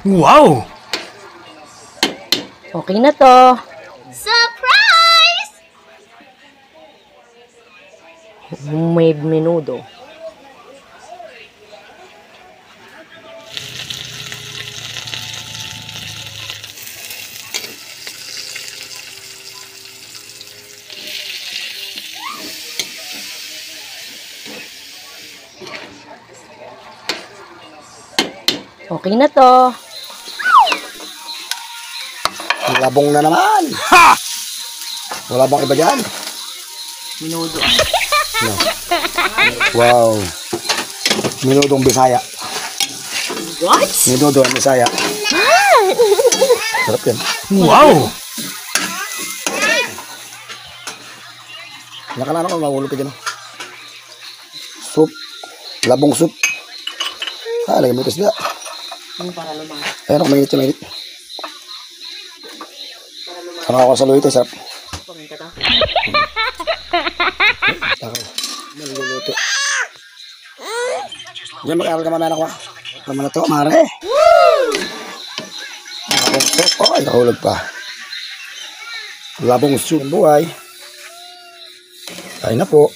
Wow! Okay na to. Surprise! May menudo. Okay na to. Labong na naman. Ha! Wala bang iba dyan? Menudo. No. Wow. Minudong Bisaya. What? Minudo ang Bisaya. Sarap yan. Wow! Nakalala ko, mahulog ka dyan. Soup. Labong soup. Lagyan mo ito sila. Ano para lumang? Ayan ako, mainit siya, mainit. Sarap ako sa luwi ito, sarap. Pagin ka to. Ako, maluluto. Diyan, mag-aaral ka mamaya na ko. Naman na ito, mare. Labong soup. Ay, nahulog pa. Labong soup. Buhay. Kain na po.